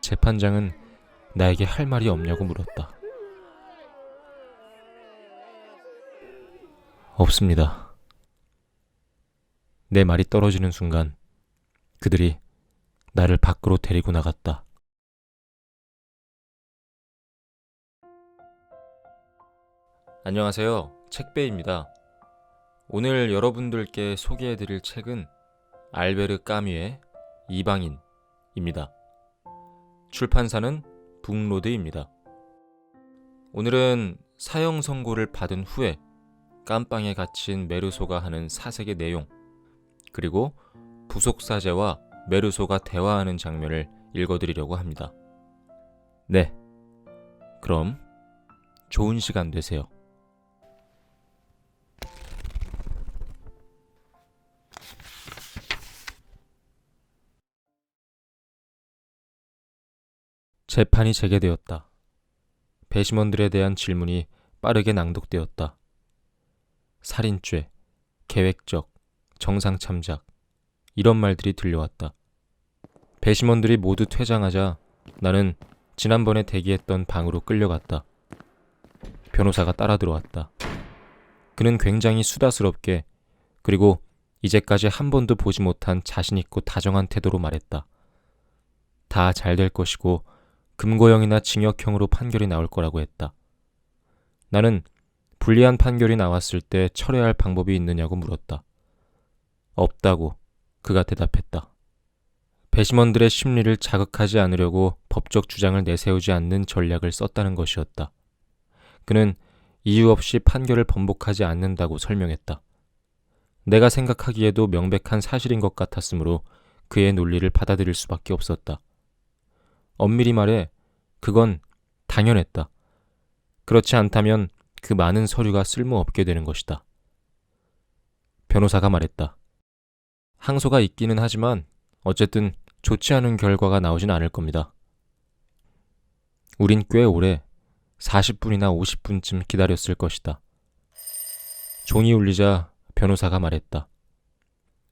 재판장은 나에게 할 말이 없냐고 물었다. 없습니다. 내 말이 떨어지는 순간 그들이 나를 밖으로 데리고 나갔다. 안녕하세요. 책배입니다. 오늘 여러분들께 소개해드릴 책은 알베르 까뮈의 이방인입니다. 출판사는 북로드입니다. 오늘은 사형 선고를 받은 후에 깜빵에 갇힌 메르소가 하는 사색의 내용, 그리고 부속사제와 메르소가 대화하는 장면을 읽어드리려고 합니다. 네, 그럼 좋은 시간 되세요. 재판이 재개되었다. 배심원들에 대한 질문이 빠르게 낭독되었다. 살인죄, 계획적, 정상참작, 이런 말들이 들려왔다. 배심원들이 모두 퇴장하자 나는 지난번에 대기했던 방으로 끌려갔다. 변호사가 따라 들어왔다. 그는 굉장히 수다스럽게, 그리고 이제까지 한 번도 보지 못한 자신있고 다정한 태도로 말했다. 다 잘 될 것이고 금고형이나 징역형으로 판결이 나올 거라고 했다. 나는 불리한 판결이 나왔을 때 철회할 방법이 있느냐고 물었다. 없다고 그가 대답했다. 배심원들의 심리를 자극하지 않으려고 법적 주장을 내세우지 않는 전략을 썼다는 것이었다. 그는 이유 없이 판결을 번복하지 않는다고 설명했다. 내가 생각하기에도 명백한 사실인 것 같았으므로 그의 논리를 받아들일 수밖에 없었다. 엄밀히 말해 그건 당연했다. 그렇지 않다면 그 많은 서류가 쓸모없게 되는 것이다. 변호사가 말했다. 항소가 있기는 하지만 어쨌든 좋지 않은 결과가 나오진 않을 겁니다. 우린 꽤 오래 40분이나 50분쯤 기다렸을 것이다. 종이 울리자 변호사가 말했다.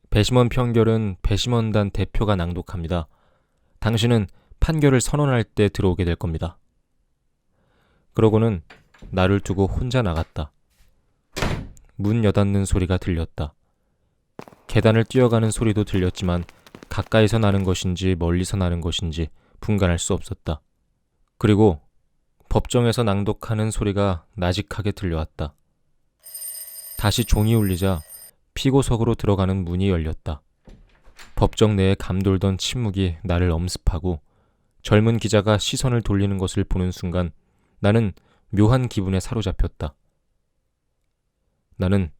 배심원 판결은 배심원단 대표가 낭독합니다. 당신은 판결을 선언할 때 들어오게 될 겁니다. 그러고는 나를 두고 혼자 나갔다. 문 여닫는 소리가 들렸다. 계단을 뛰어가는 소리도 들렸지만 가까이서 나는 것인지 멀리서 나는 것인지 분간할 수 없었다. 그리고 법정에서 낭독하는 소리가 나직하게 들려왔다. 다시 종이 울리자 피고석으로 들어가는 문이 열렸다. 법정 내에 감돌던 침묵이 나를 엄습하고 젊은 기자가 시선을 돌리는 것을 보는 순간 나는 묘한 기분에 사로잡혔다. 나는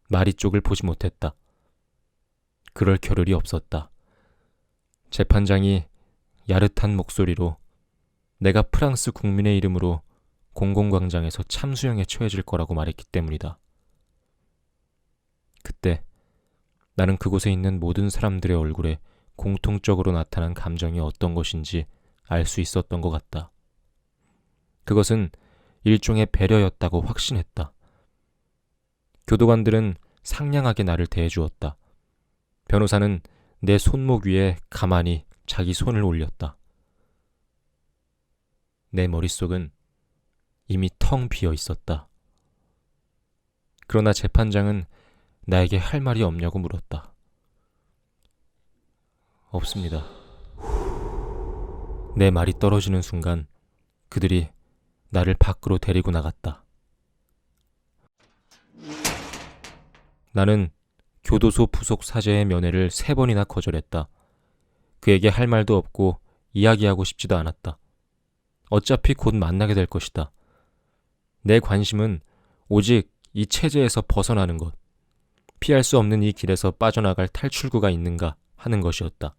마리 쪽을 보지 못했다. 그럴 겨를이 없었다. 재판장이 야릇한 목소리로 내가 프랑스 국민의 이름으로 공공광장에서 참수형에 처해질 거라고 말했기 때문이다. 그때 나는 그곳에 있는 모든 사람들의 얼굴에 공통적으로 나타난 감정이 어떤 것인지 알 수 있었던 것 같다. 그것은 일종의 배려였다고 확신했다. 교도관들은 상냥하게 나를 대해주었다. 변호사는 내 손목 위에 가만히 자기 손을 올렸다. 내 머릿속은 이미 텅 비어 있었다. 그러나 재판장은 나에게 할 말이 없냐고 물었다. 없습니다. 내 말이 떨어지는 순간 그들이 나를 밖으로 데리고 나갔다. 나는 교도소 부속 사제의 면회를 3번이나 거절했다. 그에게 할 말도 없고 이야기하고 싶지도 않았다. 어차피 곧 만나게 될 것이다. 내 관심은 오직 이 체제에서 벗어나는 것, 피할 수 없는 이 길에서 빠져나갈 탈출구가 있는가 하는 것이었다.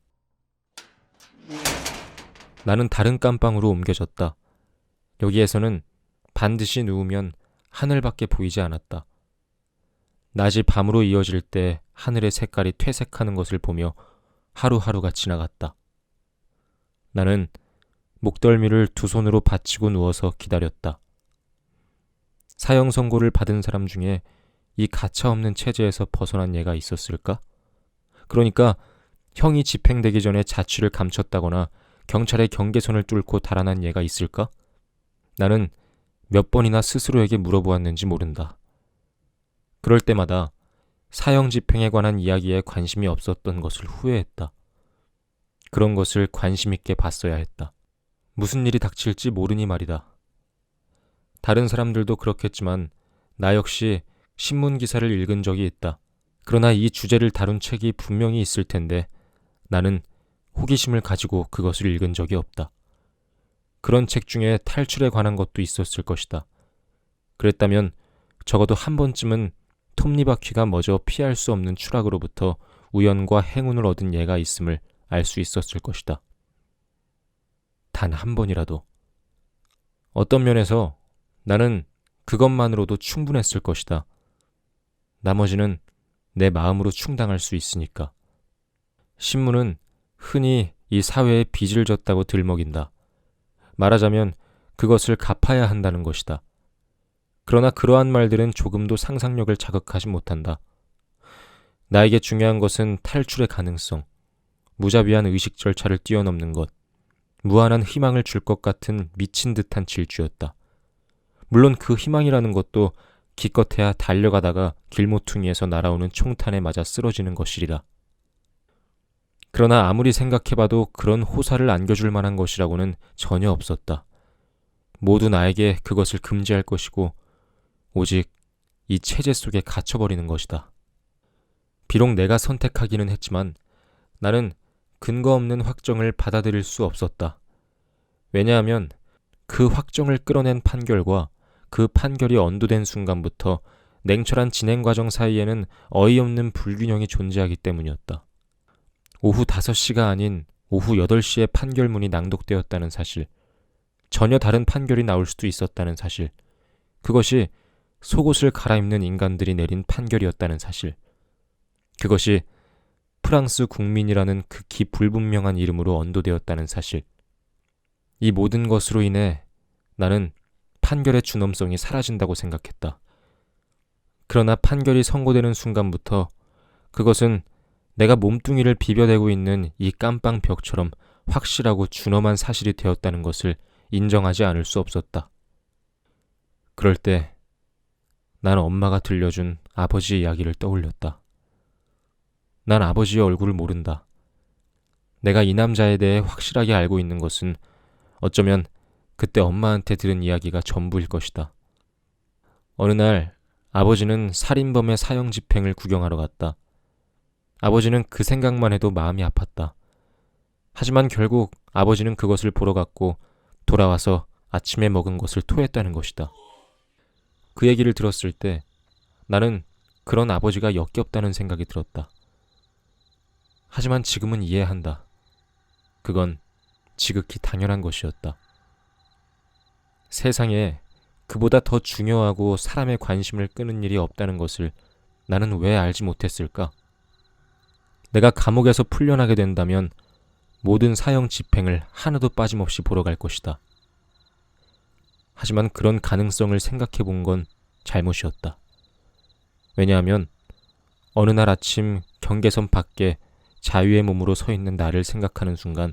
나는 다른 깜빵으로 옮겨졌다. 여기에서는 반드시 누우면 하늘밖에 보이지 않았다. 낮이 밤으로 이어질 때 하늘의 색깔이 퇴색하는 것을 보며 하루하루가 지나갔다. 나는 목덜미를 두 손으로 받치고 누워서 기다렸다. 사형 선고를 받은 사람 중에 이 가차없는 체제에서 벗어난 예가 있었을까? 그러니까 형이 집행되기 전에 자취를 감췄다거나 경찰의 경계선을 뚫고 달아난 예가 있을까? 나는 몇 번이나 스스로에게 물어보았는지 모른다. 그럴 때마다 사형 집행에 관한 이야기에 관심이 없었던 것을 후회했다. 그런 것을 관심 있게 봤어야 했다. 무슨 일이 닥칠지 모르니 말이다. 다른 사람들도 그렇겠지만 나 역시 신문 기사를 읽은 적이 있다. 그러나 이 주제를 다룬 책이 분명히 있을 텐데 나는 호기심을 가지고 그것을 읽은 적이 없다. 그런 책 중에 탈출에 관한 것도 있었을 것이다. 그랬다면 적어도 한 번쯤은 톱니바퀴가 머저 피할 수 없는 추락으로부터 우연과 행운을 얻은 예가 있음을 알 수 있었을 것이다. 단 한 번이라도. 어떤 면에서 나는 그것만으로도 충분했을 것이다. 나머지는 내 마음으로 충당할 수 있으니까. 신문은 흔히 이 사회에 빚을 졌다고 들먹인다. 말하자면 그것을 갚아야 한다는 것이다. 그러나 그러한 말들은 조금도 상상력을 자극하지 못한다. 나에게 중요한 것은 탈출의 가능성, 무자비한 의식 절차를 뛰어넘는 것, 무한한 희망을 줄 것 같은 미친 듯한 질주였다. 물론 그 희망이라는 것도 기껏해야 달려가다가 길모퉁이에서 날아오는 총탄에 맞아 쓰러지는 것이리라. 그러나 아무리 생각해봐도 그런 호사를 안겨줄 만한 것이라고는 전혀 없었다. 모두 나에게 그것을 금지할 것이고 오직 이 체제 속에 갇혀버리는 것이다. 비록 내가 선택하기는 했지만 나는 근거 없는 확정을 받아들일 수 없었다. 왜냐하면 그 확정을 끌어낸 판결과 그 판결이 언도된 순간부터 냉철한 진행 과정 사이에는 어이없는 불균형이 존재하기 때문이었다. 오후 5시가 아닌 오후 8시에 판결문이 낭독되었다는 사실, 전혀 다른 판결이 나올 수도 있었다는 사실, 그것이 속옷을 갈아입는 인간들이 내린 판결이었다는 사실, 그것이 프랑스 국민이라는 극히 불분명한 이름으로 언도되었다는 사실, 이 모든 것으로 인해 나는 판결의 준엄성이 사라진다고 생각했다. 그러나 판결이 선고되는 순간부터 그것은 내가 몸뚱이를 비벼대고 있는 이 깜빵 벽처럼 확실하고 준엄한 사실이 되었다는 것을 인정하지 않을 수 없었다. 그럴 때 난 엄마가 들려준 아버지 이야기를 떠올렸다. 난 아버지의 얼굴을 모른다. 내가 이 남자에 대해 확실하게 알고 있는 것은 어쩌면 그때 엄마한테 들은 이야기가 전부일 것이다. 어느 날 아버지는 살인범의 사형 집행을 구경하러 갔다. 아버지는 그 생각만 해도 마음이 아팠다. 하지만 결국 아버지는 그것을 보러 갔고 돌아와서 아침에 먹은 것을 토했다는 것이다. 그 얘기를 들었을 때 나는 그런 아버지가 역겹다는 생각이 들었다. 하지만 지금은 이해한다. 그건 지극히 당연한 것이었다. 세상에 그보다 더 중요하고 사람의 관심을 끄는 일이 없다는 것을 나는 왜 알지 못했을까? 내가 감옥에서 풀려나게 된다면 모든 사형 집행을 하나도 빠짐없이 보러 갈 것이다. 하지만 그런 가능성을 생각해 본 건 잘못이었다. 왜냐하면 어느 날 아침 경계선 밖에 자유의 몸으로 서 있는 나를 생각하는 순간,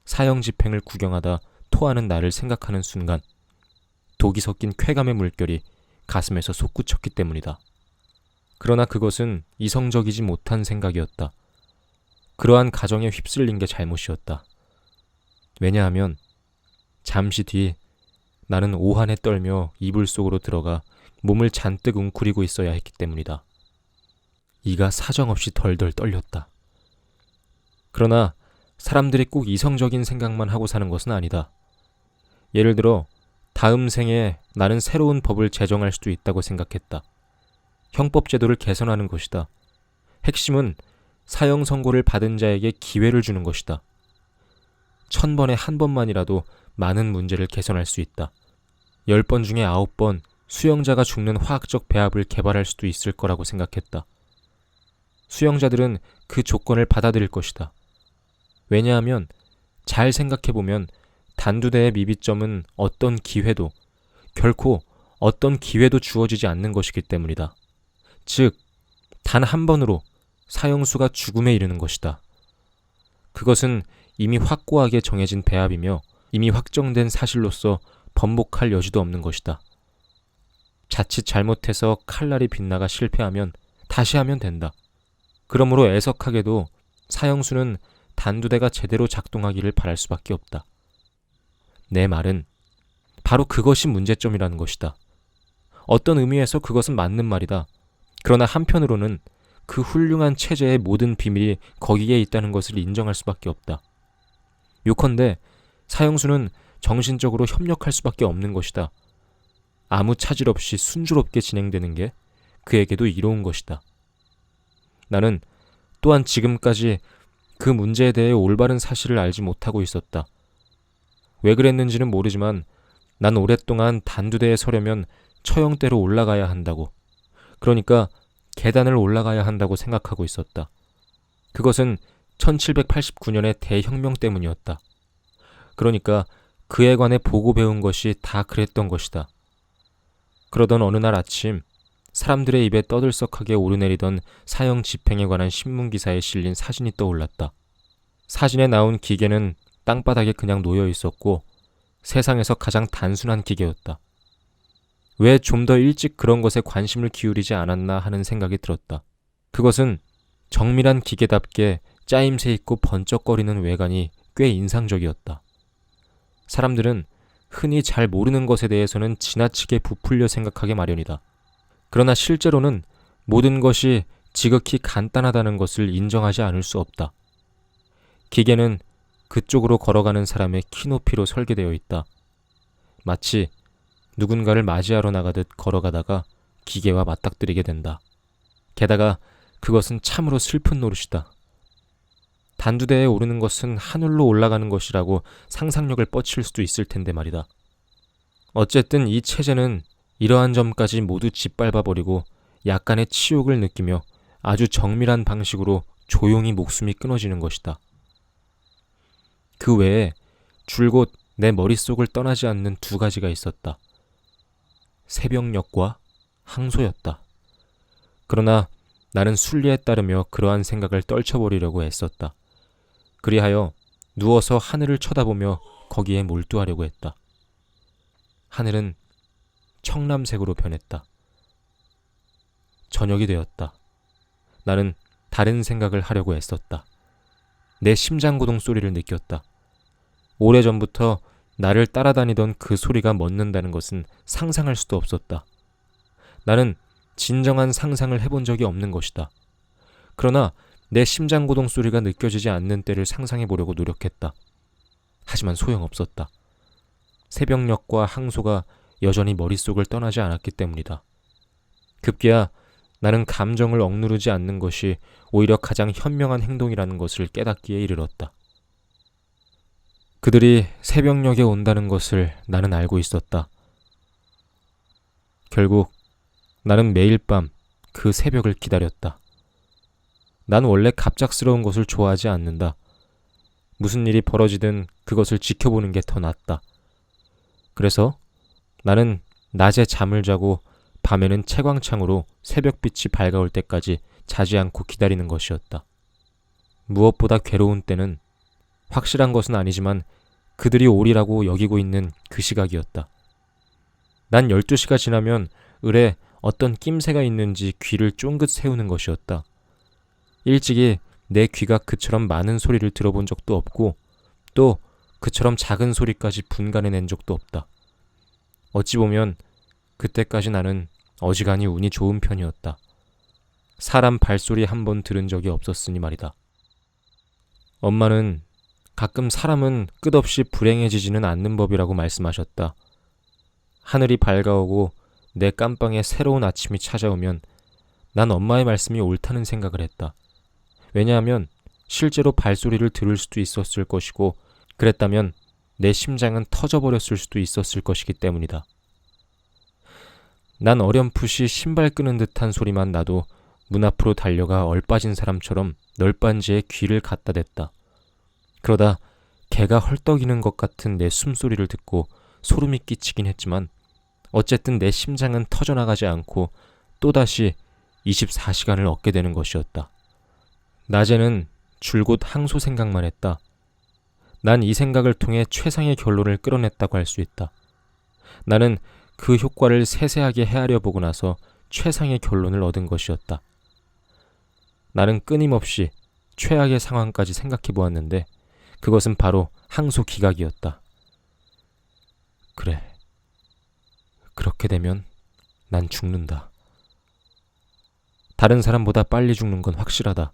사형 집행을 구경하다 토하는 나를 생각하는 순간 독이 섞인 쾌감의 물결이 가슴에서 솟구쳤기 때문이다. 그러나 그것은 이성적이지 못한 생각이었다. 그러한 가정에 휩쓸린 게 잘못이었다. 왜냐하면 잠시 뒤 나는 오한에 떨며 이불 속으로 들어가 몸을 잔뜩 웅크리고 있어야 했기 때문이다. 이가 사정없이 덜덜 떨렸다. 그러나 사람들이 꼭 이성적인 생각만 하고 사는 것은 아니다. 예를 들어 다음 생에 나는 새로운 법을 제정할 수도 있다고 생각했다. 형법 제도를 개선하는 것이다. 핵심은 사형 선고를 받은 자에게 기회를 주는 것이다. 1000번에 한 번만이라도 많은 문제를 개선할 수 있다. 10번 중에 9번 수영자가 죽는 화학적 배합을 개발할 수도 있을 거라고 생각했다. 수영자들은 그 조건을 받아들일 것이다. 왜냐하면 잘 생각해보면 단두대의 미비점은 어떤 기회도, 결코 어떤 기회도 주어지지 않는 것이기 때문이다. 즉, 단 한 번으로 사형수가 죽음에 이르는 것이다. 그것은 이미 확고하게 정해진 배합이며 이미 확정된 사실로서 번복할 여지도 없는 것이다. 자칫 잘못해서 칼날이 빗나가 실패하면 다시 하면 된다. 그러므로 애석하게도 사형수는 단두대가 제대로 작동하기를 바랄 수밖에 없다. 내 말은 바로 그것이 문제점이라는 것이다. 어떤 의미에서 그것은 맞는 말이다. 그러나 한편으로는 그 훌륭한 체제의 모든 비밀이 거기에 있다는 것을 인정할 수밖에 없다. 요컨대 사형수는 정신적으로 협력할 수밖에 없는 것이다. 아무 차질 없이 순조롭게 진행되는 게 그에게도 이로운 것이다. 나는 또한 지금까지 그 문제에 대해 올바른 사실을 알지 못하고 있었다. 왜 그랬는지는 모르지만 난 오랫동안 단두대에 서려면 처형대로 올라가야 한다고, 그러니까 계단을 올라가야 한다고 생각하고 있었다. 그것은 1789년의 대혁명 때문이었다. 그러니까 그에 관해 보고 배운 것이 다 그랬던 것이다. 그러던 어느 날 아침, 사람들의 입에 떠들썩하게 오르내리던 사형 집행에 관한 신문기사에 실린 사진이 떠올랐다. 사진에 나온 기계는 땅바닥에 그냥 놓여 있었고 세상에서 가장 단순한 기계였다. 왜 좀 더 일찍 그런 것에 관심을 기울이지 않았나 하는 생각이 들었다. 그것은 정밀한 기계답게 짜임새 있고 번쩍거리는 외관이 꽤 인상적이었다. 사람들은 흔히 잘 모르는 것에 대해서는 지나치게 부풀려 생각하기 마련이다. 그러나 실제로는 모든 것이 지극히 간단하다는 것을 인정하지 않을 수 없다. 기계는 그쪽으로 걸어가는 사람의 키높이로 설계되어 있다. 마치 누군가를 맞이하러 나가듯 걸어가다가 기계와 맞닥뜨리게 된다. 게다가 그것은 참으로 슬픈 노릇이다. 단두대에 오르는 것은 하늘로 올라가는 것이라고 상상력을 뻗칠 수도 있을 텐데 말이다. 어쨌든 이 체제는 이러한 점까지 모두 짓밟아버리고 약간의 치욕을 느끼며 아주 정밀한 방식으로 조용히 목숨이 끊어지는 것이다. 그 외에 줄곧 내 머릿속을 떠나지 않는 두 가지가 있었다. 새벽녘과 항소였다. 그러나 나는 순리에 따르며 그러한 생각을 떨쳐버리려고 애썼다. 그리하여 누워서 하늘을 쳐다보며 거기에 몰두하려고 했다. 하늘은 청람색으로 변했다. 저녁이 되었다. 나는 다른 생각을 하려고 애썼다. 내 심장고동 소리를 느꼈다. 오래전부터 나를 따라다니던 그 소리가 멎는다는 것은 상상할 수도 없었다. 나는 진정한 상상을 해본 적이 없는 것이다. 그러나 내 심장고동 소리가 느껴지지 않는 때를 상상해 보려고 노력했다. 하지만 소용없었다. 새벽녘과 항소가 여전히 머릿속을 떠나지 않았기 때문이다. 급기야 나는 감정을 억누르지 않는 것이 오히려 가장 현명한 행동이라는 것을 깨닫기에 이르렀다. 그들이 새벽녘에 온다는 것을 나는 알고 있었다. 결국 나는 매일 밤 그 새벽을 기다렸다. 난 원래 갑작스러운 것을 좋아하지 않는다. 무슨 일이 벌어지든 그것을 지켜보는 게 더 낫다. 그래서 나는 낮에 잠을 자고 밤에는 채광창으로 새벽빛이 밝아올 때까지 자지 않고 기다리는 것이었다. 무엇보다 괴로운 때는 확실한 것은 아니지만 그들이 오리라고 여기고 있는 그 시각이었다. 난 12시가 지나면 을에 어떤 낌새가 있는지 귀를 쫑긋 세우는 것이었다. 일찍이 내 귀가 그처럼 많은 소리를 들어본 적도 없고 또 그처럼 작은 소리까지 분간해낸 적도 없다. 어찌 보면 그때까지 나는 어지간히 운이 좋은 편이었다. 사람 발소리 한 번 들은 적이 없었으니 말이다. 엄마는 가끔 사람은 끝없이 불행해지지는 않는 법이라고 말씀하셨다. 하늘이 밝아오고 내 깜방에 새로운 아침이 찾아오면 난 엄마의 말씀이 옳다는 생각을 했다. 왜냐하면 실제로 발소리를 들을 수도 있었을 것이고 그랬다면 내 심장은 터져버렸을 수도 있었을 것이기 때문이다. 난 어렴풋이 신발 끄는 듯한 소리만 나도 문 앞으로 달려가 얼빠진 사람처럼 널빤지에 귀를 갖다 댔다. 그러다 개가 헐떡이는 것 같은 내 숨소리를 듣고 소름이 끼치긴 했지만 어쨌든 내 심장은 터져나가지 않고 또다시 24시간을 얻게 되는 것이었다. 낮에는 줄곧 항소 생각만 했다. 난 이 생각을 통해 최상의 결론을 끌어냈다고 할 수 있다. 나는 그 효과를 세세하게 헤아려 보고 나서 최상의 결론을 얻은 것이었다. 나는 끊임없이 최악의 상황까지 생각해 보았는데 그것은 바로 항소 기각이었다. 그래. 그렇게 되면 난 죽는다. 다른 사람보다 빨리 죽는 건 확실하다.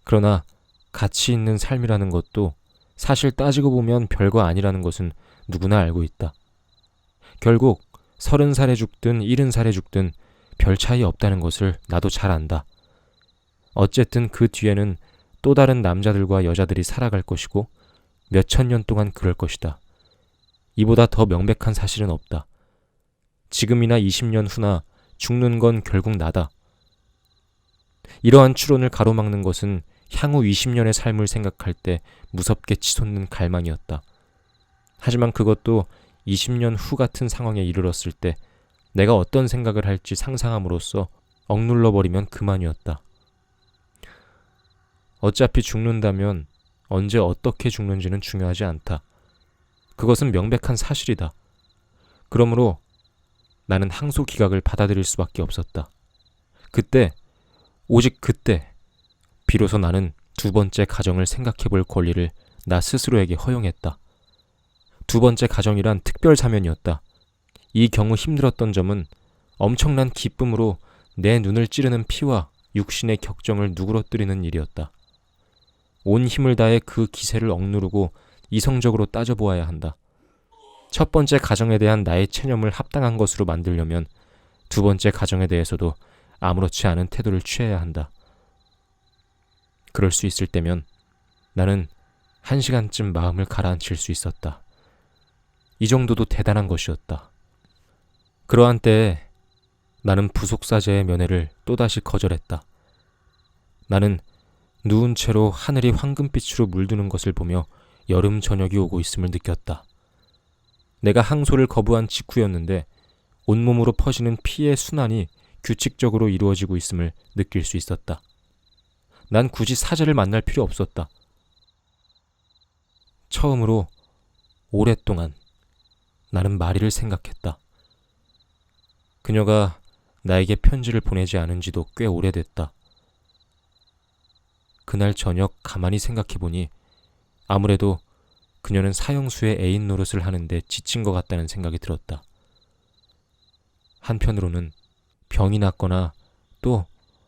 그러나 가치 있는 삶이라는 것도 사실 따지고 보면 별거 아니라는 것은 누구나 알고 있다. 결국 30살에 죽든 70살에 죽든 별 차이 없다는 것을 나도 잘 안다. 어쨌든 그 뒤에는 또 다른 남자들과 여자들이 살아갈 것이고 몇천 년 동안 그럴 것이다. 이보다 더 명백한 사실은 없다. 지금이나 20년 후나 죽는 건 결국 나다. 이러한 추론을 가로막는 것은 향후 20년의 삶을 생각할 때 무섭게 치솟는 갈망이었다. 하지만 그것도 20년 후 같은 상황에 이르렀을 때 내가 어떤 생각을 할지 상상함으로써 억눌러버리면 그만이었다. 어차피 죽는다면 언제 어떻게 죽는지는 중요하지 않다. 그것은 명백한 사실이다. 그러므로 나는 항소 기각을 받아들일 수밖에 없었다. 그때, 오직 그때 비로소 나는 두 번째 가정을 생각해 볼 권리를 나 스스로에게 허용했다. 두 번째 가정이란 특별 사면이었다. 이 경우 힘들었던 점은 엄청난 기쁨으로 내 눈을 찌르는 피와 육신의 격정을 누그러뜨리는 일이었다. 온 힘을 다해 그 기세를 억누르고 이성적으로 따져보아야 한다. 첫 번째 가정에 대한 나의 체념을 합당한 것으로 만들려면 두 번째 가정에 대해서도 아무렇지 않은 태도를 취해야 한다. 그럴 수 있을 때면 나는 1시간쯤 마음을 가라앉힐 수 있었다. 이 정도도 대단한 것이었다. 그러한 때에 나는 부속사제의 면회를 또다시 거절했다. 나는 누운 채로 하늘이 황금빛으로 물드는 것을 보며 여름 저녁이 오고 있음을 느꼈다. 내가 항소를 거부한 직후였는데 온몸으로 퍼지는 피의 순환이 규칙적으로 이루어지고 있음을 느낄 수 있었다. 난 굳이 사제를 만날 필요 없었다. 처음으로 오랫동안 나는 마리를 생각했다. 그녀가 나에게 편지를 보내지 않은 지도 꽤 오래됐다. 그날 저녁 가만히 생각해보니 아무래도 그녀는 사형수의 애인 노릇을 하는데 지친 것 같다는 생각이 들었다. 한편으로는 병이 났거나 또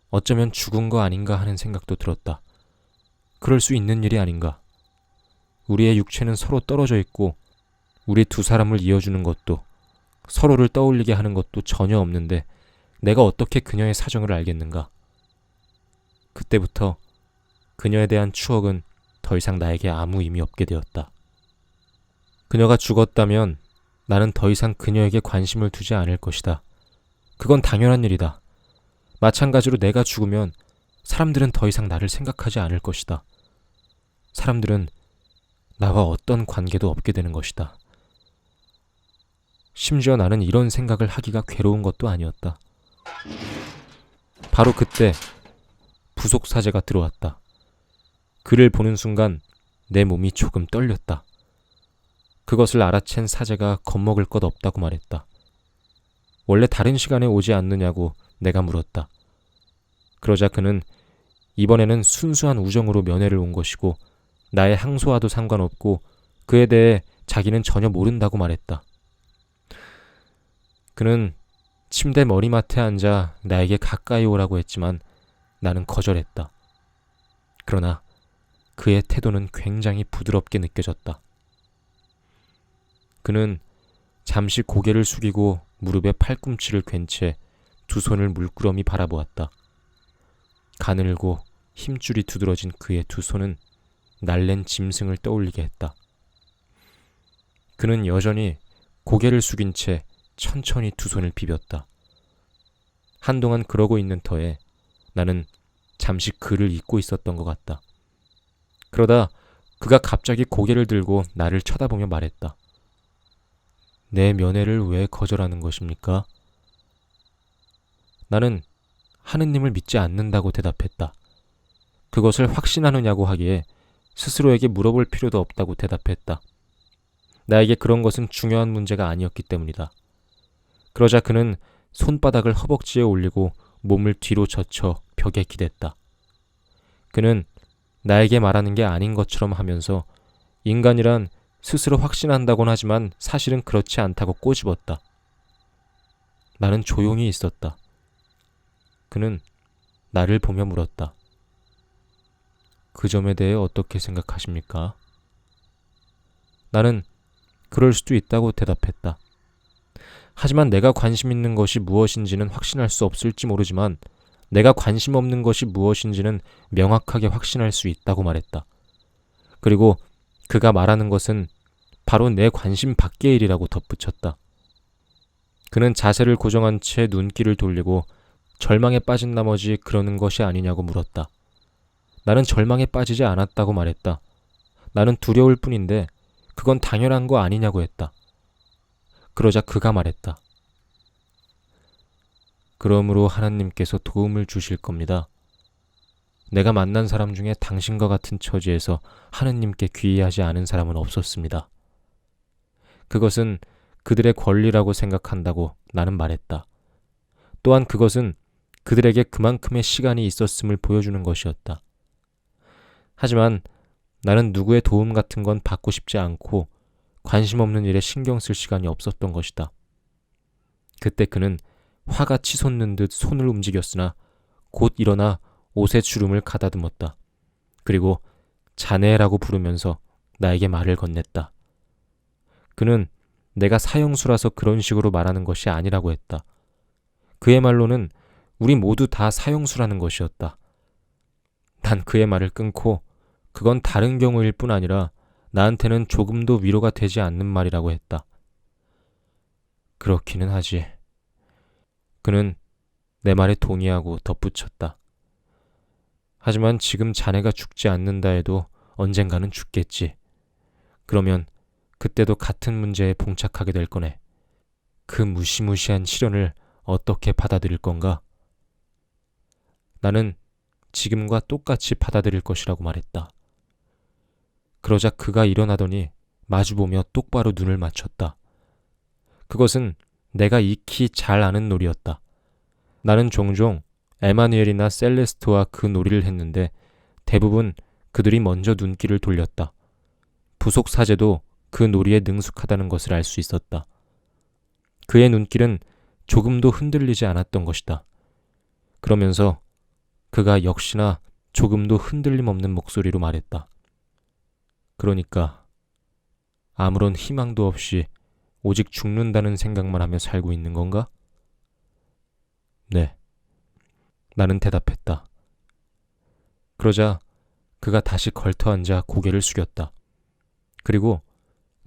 어쩌면 죽은 거 아닌가 하는 생각도 들었다. 그럴 수 있는 일이 아닌가. 우리의 육체는 서로 떨어져 있고 우리 두 사람을 이어주는 것도 서로를 떠올리게 하는 것도 전혀 없는데 내가 어떻게 그녀의 사정을 알겠는가. 그때부터 그녀에 대한 추억은 더 이상 나에게 아무 의미 없게 되었다. 그녀가 죽었다면 나는 더 이상 그녀에게 관심을 두지 않을 것이다. 그건 당연한 일이다. 마찬가지로 내가 죽으면 사람들은 더 이상 나를 생각하지 않을 것이다. 사람들은 나와 어떤 관계도 없게 되는 것이다. 심지어 나는 이런 생각을 하기가 괴로운 것도 아니었다. 바로 그때 부속사제가 들어왔다. 그를 보는 순간 내 몸이 조금 떨렸다. 그것을 알아챈 사제가 겁먹을 것 없다고 말했다. 원래 다른 시간에 오지 않느냐고 내가 물었다. 그러자 그는 이번에는 순수한 우정으로 면회를 온 것이고 나의 항소와도 상관없고 그에 대해 자기는 전혀 모른다고 말했다. 그는 침대 머리맡에 앉아 나에게 가까이 오라고 했지만 나는 거절했다. 그러나 그의 태도는 굉장히 부드럽게 느껴졌다. 그는 잠시 고개를 숙이고 무릎에 팔꿈치를 괜 채 두 손을 물끄러미 바라보았다. 가늘고 힘줄이 두드러진 그의 두 손은 날랜 짐승을 떠올리게 했다. 그는 여전히 고개를 숙인 채 천천히 두 손을 비볐다. 한동안 그러고 있는 터에 나는 잠시 그를 잊고 있었던 것 같다. 그러다 그가 갑자기 고개를 들고 나를 쳐다보며 말했다. 내 면회를 왜 거절하는 것입니까? 나는 하느님을 믿지 않는다고 대답했다. 그것을 확신하느냐고 하기에 스스로에게 물어볼 필요도 없다고 대답했다. 나에게 그런 것은 중요한 문제가 아니었기 때문이다. 그러자 그는 손바닥을 허벅지에 올리고 몸을 뒤로 젖혀 벽에 기댔다. 그는 나에게 말하는 게 아닌 것처럼 하면서 인간이란 스스로 확신한다곤 하지만 사실은 그렇지 않다고 꼬집었다. 나는 조용히 있었다. 그는 나를 보며 물었다. 그 점에 대해 어떻게 생각하십니까? 나는 그럴 수도 있다고 대답했다. 하지만 내가 관심 있는 것이 무엇인지는 확신할 수 없을지 모르지만 내가 관심 없는 것이 무엇인지는 명확하게 확신할 수 있다고 말했다. 그리고 그가 말하는 것은 바로 내 관심 밖의 일이라고 덧붙였다. 그는 자세를 고정한 채 눈길을 돌리고 절망에 빠진 나머지 그러는 것이 아니냐고 물었다. 나는 절망에 빠지지 않았다고 말했다. 나는 두려울 뿐인데 그건 당연한 거 아니냐고 했다. 그러자 그가 말했다. 그러므로 하나님께서 도움을 주실 겁니다. 내가 만난 사람 중에 당신과 같은 처지에서 하느님께 귀의하지 않은 사람은 없었습니다. 그것은 그들의 권리라고 생각한다고 나는 말했다. 또한 그것은 그들에게 그만큼의 시간이 있었음을 보여주는 것이었다. 하지만 나는 누구의 도움 같은 건 받고 싶지 않고 관심 없는 일에 신경 쓸 시간이 없었던 것이다. 그때 그는 화가 치솟는 듯 손을 움직였으나 곧 일어나 옷에 주름을 가다듬었다. 그리고 자네라고 부르면서 나에게 말을 건넸다. 그는 내가 사형수라서 그런 식으로 말하는 것이 아니라고 했다. 그의 말로는 우리 모두 다 사형수라는 것이었다. 난 그의 말을 끊고 그건 다른 경우일 뿐 아니라 나한테는 조금도 위로가 되지 않는 말이라고 했다. 그렇기는 하지. 그는 내 말에 동의하고 덧붙였다. 하지만 지금 자네가 죽지 않는다 해도 언젠가는 죽겠지. 그러면 그때도 같은 문제에 봉착하게 될 거네. 그 무시무시한 시련을 어떻게 받아들일 건가? 나는 지금과 똑같이 받아들일 것이라고 말했다. 그러자 그가 일어나더니 마주보며 똑바로 눈을 맞췄다. 그것은 내가 익히 잘 아는 놀이였다. 나는 종종 에마누엘이나 셀레스트와 그 놀이를 했는데 대부분 그들이 먼저 눈길을 돌렸다. 부속 사제도 그 놀이에 능숙하다는 것을 알 수 있었다. 그의 눈길은 조금도 흔들리지 않았던 것이다. 그러면서 그가 역시나 조금도 흔들림 없는 목소리로 말했다. 그러니까 아무런 희망도 없이 오직 죽는다는 생각만 하며 살고 있는 건가? 네. 나는 대답했다. 그러자 그가 다시 걸터앉아 고개를 숙였다. 그리고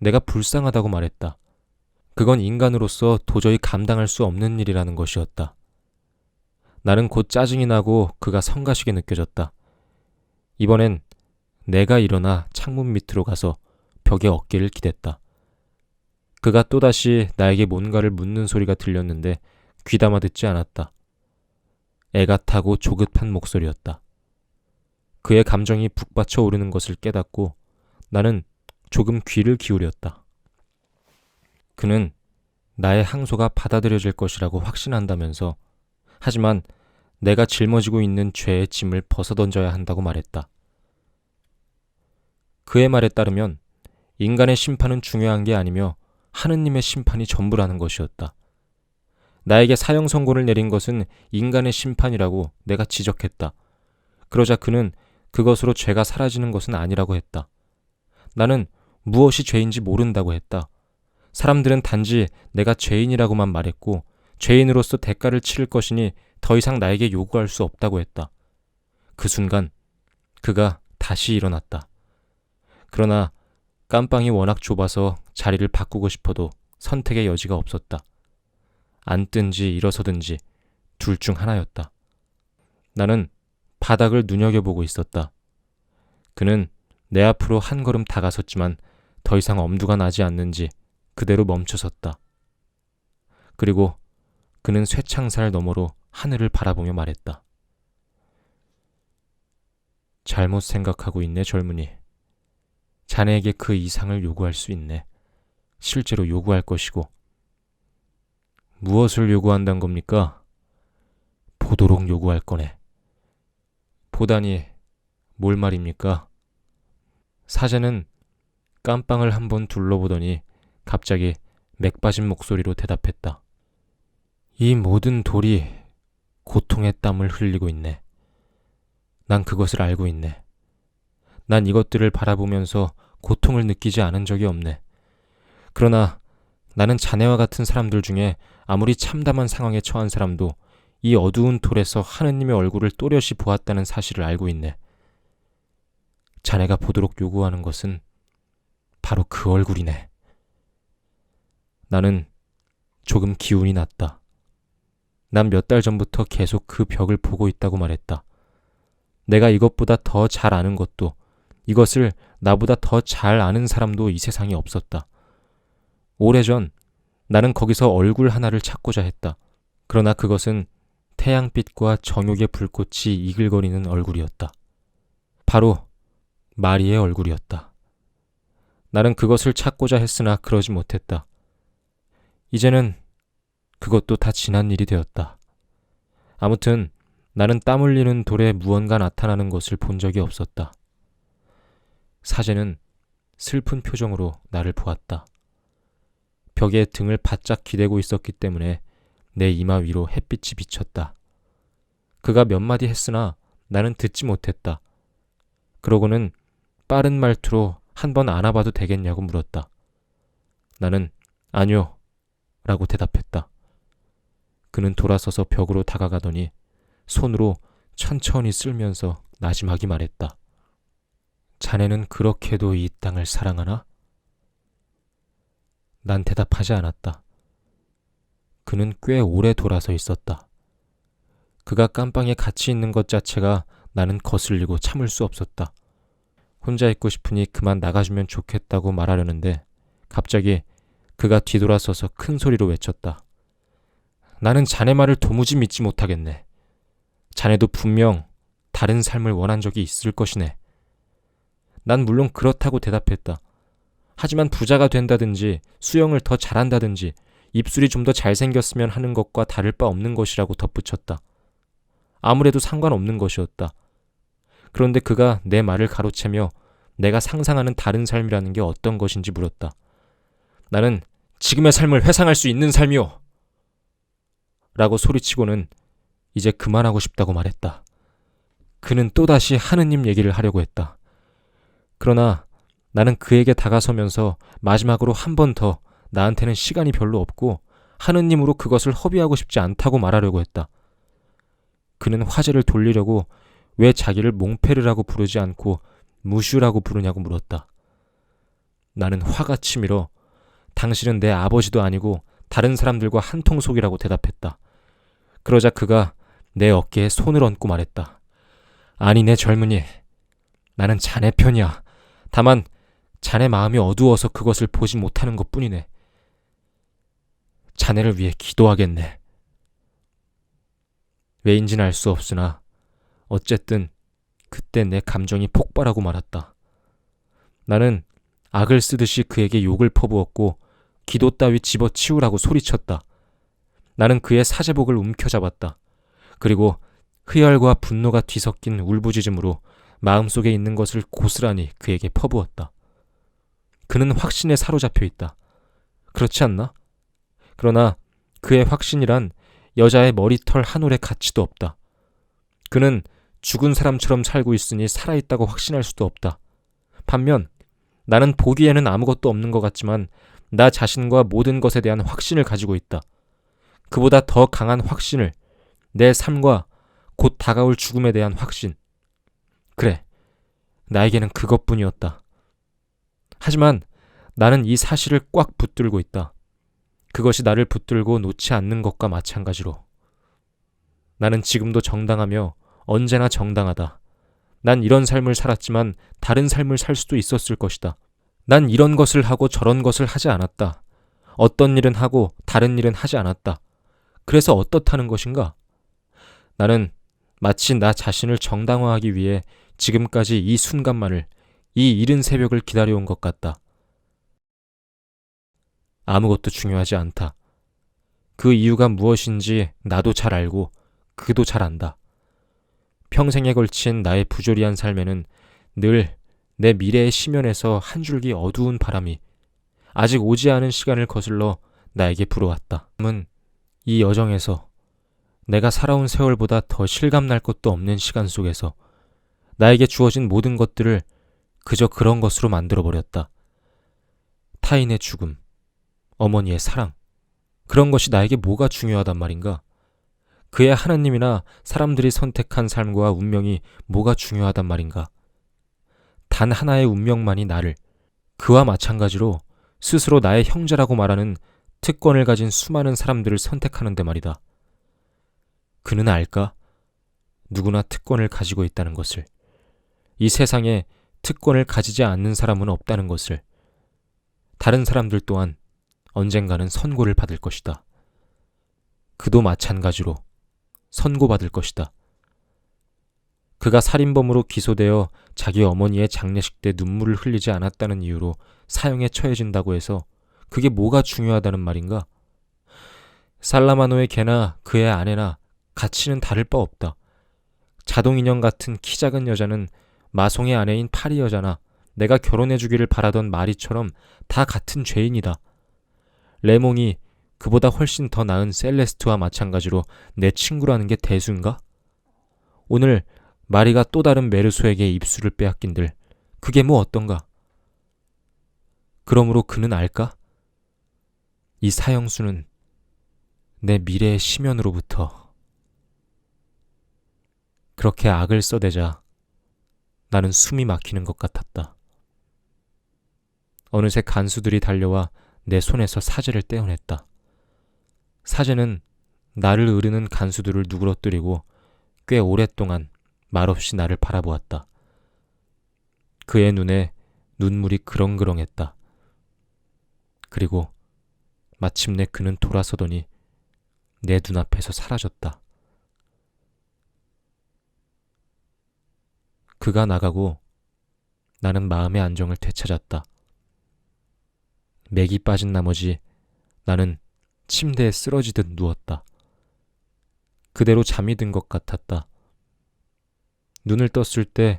내가 불쌍하다고 말했다. 그건 인간으로서 도저히 감당할 수 없는 일이라는 것이었다. 나는 곧 짜증이 나고 그가 성가시게 느껴졌다. 이번엔 내가 일어나 창문 밑으로 가서 벽에 어깨를 기댔다. 그가 또다시 나에게 뭔가를 묻는 소리가 들렸는데 귀담아 듣지 않았다. 애가 타고 조급한 목소리였다. 그의 감정이 북받쳐 오르는 것을 깨닫고 나는 조금 귀를 기울였다. 그는 나의 항소가 받아들여질 것이라고 확신한다면서 하지만 내가 짊어지고 있는 죄의 짐을 벗어던져야 한다고 말했다. 그의 말에 따르면 인간의 심판은 중요한 게 아니며 하느님의 심판이 전부라는 것이었다. 나에게 사형 선고를 내린 것은 인간의 심판이라고 내가 지적했다. 그러자 그는 그것으로 죄가 사라지는 것은 아니라고 했다. 나는 무엇이 죄인지 모른다고 했다. 사람들은 단지 내가 죄인이라고만 말했고 죄인으로서 대가를 치를 것이니 더 이상 나에게 요구할 수 없다고 했다. 그 순간 그가 다시 일어났다. 그러나 깜빵이 워낙 좁아서 자리를 바꾸고 싶어도 선택의 여지가 없었다. 앉든지 일어서든지 둘 중 하나였다. 나는 바닥을 눈여겨보고 있었다. 그는 내 앞으로 한 걸음 다가섰지만 더 이상 엄두가 나지 않는지 그대로 멈춰섰다. 그리고 그는 쇠창살 너머로 하늘을 바라보며 말했다. 잘못 생각하고 있네, 젊은이. 자네에게 그 이상을 요구할 수 있네. 실제로 요구할 것이고. 무엇을 요구한단 겁니까? 보도록 요구할 거네. 보다니 뭘 말입니까? 사제는 깜빵을 한번 둘러보더니 갑자기 맥 빠진 목소리로 대답했다. 이 모든 돌이 고통의 땀을 흘리고 있네. 난 그것을 알고 있네. 난 이것들을 바라보면서 고통을 느끼지 않은 적이 없네. 그러나 나는 자네와 같은 사람들 중에 아무리 참담한 상황에 처한 사람도 이 어두운 돌에서 하느님의 얼굴을 또렷이 보았다는 사실을 알고 있네. 자네가 보도록 요구하는 것은 바로 그 얼굴이네. 나는 조금 기운이 났다. 난 몇 달 전부터 계속 그 벽을 보고 있다고 말했다. 내가 이것보다 더 잘 아는 것도, 이것을 나보다 더 잘 아는 사람도 이 세상에 없었다. 오래전 나는 거기서 얼굴 하나를 찾고자 했다. 그러나 그것은 태양빛과 정욕의 불꽃이 이글거리는 얼굴이었다. 바로 마리의 얼굴이었다. 나는 그것을 찾고자 했으나 그러지 못했다. 이제는 그것도 다 지난 일이 되었다. 아무튼 나는 땀 흘리는 돌에 무언가 나타나는 것을 본 적이 없었다. 사제는 슬픈 표정으로 나를 보았다. 벽에 등을 바짝 기대고 있었기 때문에 내 이마 위로 햇빛이 비쳤다. 그가 몇 마디 했으나 나는 듣지 못했다. 그러고는 빠른 말투로 한번 안아봐도 되겠냐고 물었다. 나는 아니요 라고 대답했다. 그는 돌아서서 벽으로 다가가더니 손으로 천천히 쓸면서 나지막이 말했다. 자네는 그렇게도 이 땅을 사랑하나? 난 대답하지 않았다. 그는 꽤 오래 돌아서 있었다. 그가 깜빵에 갇히 있는 것 자체가 나는 거슬리고 참을 수 없었다. 혼자 있고 싶으니 그만 나가주면 좋겠다고 말하려는데 갑자기 그가 뒤돌아서서 큰 소리로 외쳤다. 나는 자네 말을 도무지 믿지 못하겠네. 자네도 분명 다른 삶을 원한 적이 있을 것이네. 난 물론 그렇다고 대답했다. 하지만 부자가 된다든지 수영을 더 잘한다든지 입술이 좀 더 잘생겼으면 하는 것과 다를 바 없는 것이라고 덧붙였다. 아무래도 상관없는 것이었다. 그런데 그가 내 말을 가로채며 내가 상상하는 다른 삶이라는 게 어떤 것인지 물었다. 나는 지금의 삶을 회상할 수 있는 삶이요! 라고 소리치고는 이제 그만하고 싶다고 말했다. 그는 또다시 하느님 얘기를 하려고 했다. 그러나 나는 그에게 다가서면서 마지막으로 한 번 더 나한테는 시간이 별로 없고 하느님으로 그것을 허비하고 싶지 않다고 말하려고 했다. 그는 화제를 돌리려고 왜 자기를 몽페르라고 부르지 않고 무슈라고 부르냐고 물었다. 나는 화가 치밀어 당신은 내 아버지도 아니고 다른 사람들과 한통속이라고 대답했다. 그러자 그가 내 어깨에 손을 얹고 말했다. 아니 내 젊은이, 나는 자네 편이야. 다만 자네 마음이 어두워서 그것을 보지 못하는 것뿐이네. 자네를 위해 기도하겠네. 왜인지는 알 수 없으나 어쨌든 그때 내 감정이 폭발하고 말았다. 나는 악을 쓰듯이 그에게 욕을 퍼부었고 기도 따위 집어치우라고 소리쳤다. 나는 그의 사제복을 움켜잡았다. 그리고 흐열과 분노가 뒤섞인 울부짖음으로 마음속에 있는 것을 고스란히 그에게 퍼부었다. 그는 확신에 사로잡혀 있다. 그렇지 않나? 그러나 그의 확신이란 여자의 머리털 한 올의 가치도 없다. 그는 죽은 사람처럼 살고 있으니 살아있다고 확신할 수도 없다. 반면 나는 보기에는 아무것도 없는 것 같지만 나 자신과 모든 것에 대한 확신을 가지고 있다. 그보다 더 강한 확신을, 내 삶과 곧 다가올 죽음에 대한 확신. 그래, 나에게는 그것뿐이었다. 하지만 나는 이 사실을 꽉 붙들고 있다. 그것이 나를 붙들고 놓지 않는 것과 마찬가지로. 나는 지금도 정당하며 언제나 정당하다. 난 이런 삶을 살았지만 다른 삶을 살 수도 있었을 것이다. 난 이런 것을 하고 저런 것을 하지 않았다. 어떤 일은 하고 다른 일은 하지 않았다. 그래서 어떻다는 것인가? 나는 마치 나 자신을 정당화하기 위해 지금까지 이 순간만을, 이 이른 새벽을 기다려온 것 같다. 아무것도 중요하지 않다. 그 이유가 무엇인지 나도 잘 알고 그도 잘 안다. 평생에 걸친 나의 부조리한 삶에는 늘 내 미래의 심연에서 한 줄기 어두운 바람이 아직 오지 않은 시간을 거슬러 나에게 불어왔다. 이 여정에서 내가 살아온 세월보다 더 실감날 것도 없는 시간 속에서 나에게 주어진 모든 것들을 그저 그런 것으로 만들어버렸다. 타인의 죽음, 어머니의 사랑, 그런 것이 나에게 뭐가 중요하단 말인가? 그의 하나님이나 사람들이 선택한 삶과 운명이 뭐가 중요하단 말인가? 단 하나의 운명만이 나를, 그와 마찬가지로 스스로 나의 형제라고 말하는 특권을 가진 수많은 사람들을 선택하는데 말이다. 그는 알까? 누구나 특권을 가지고 있다는 것을. 이 세상에 특권을 가지지 않는 사람은 없다는 것을. 다른 사람들 또한 언젠가는 선고를 받을 것이다. 그도 마찬가지로 선고받을 것이다. 그가 살인범으로 기소되어 자기 어머니의 장례식 때 눈물을 흘리지 않았다는 이유로 사형에 처해진다고 해서 그게 뭐가 중요하다는 말인가? 살라마노의 개나 그의 아내나 가치는 다를 바 없다. 자동인형 같은 키 작은 여자는 마송의 아내인 파리 여자나 내가 결혼해주기를 바라던 마리처럼 다 같은 죄인이다. 레몽이 그보다 훨씬 더 나은 셀레스트와 마찬가지로 내 친구라는 게 대수인가? 오늘 마리가 또 다른 메르소에게 입술을 빼앗긴들 그게 뭐 어떤가? 그러므로 그는 알까? 이 사형수는 내 미래의 심연으로부터. 그렇게 악을 써대자 나는 숨이 막히는 것 같았다. 어느새 간수들이 달려와 내 손에서 사제를 떼어냈다. 사제는 나를 으르는 간수들을 누그러뜨리고 꽤 오랫동안 말없이 나를 바라보았다. 그의 눈에 눈물이 그렁그렁했다. 그리고 마침내 그는 돌아서더니 내 눈앞에서 사라졌다. 그가 나가고 나는 마음의 안정을 되찾았다. 맥이 빠진 나머지 나는 침대에 쓰러지듯 누웠다. 그대로 잠이 든 것 같았다. 눈을 떴을 때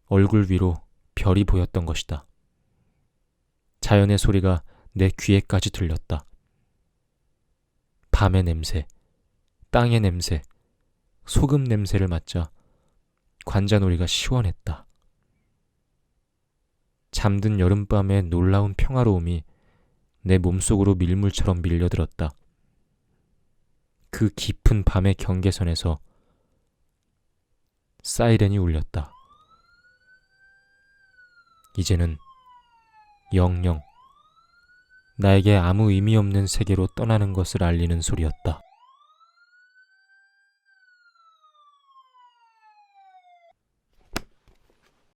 얼굴 위로 별이 보였던 것이다. 자연의 소리가 내 귀에까지 들렸다. 밤의 냄새, 땅의 냄새, 소금 냄새를 맡자 관자놀이가 시원했다. 잠든 여름밤의 놀라운 평화로움이 내 몸속으로 밀물처럼 밀려들었다. 그 깊은 밤의 경계선에서 사이렌이 울렸다. 이제는 영영 나에게 아무 의미 없는 세계로 떠나는 것을 알리는 소리였다.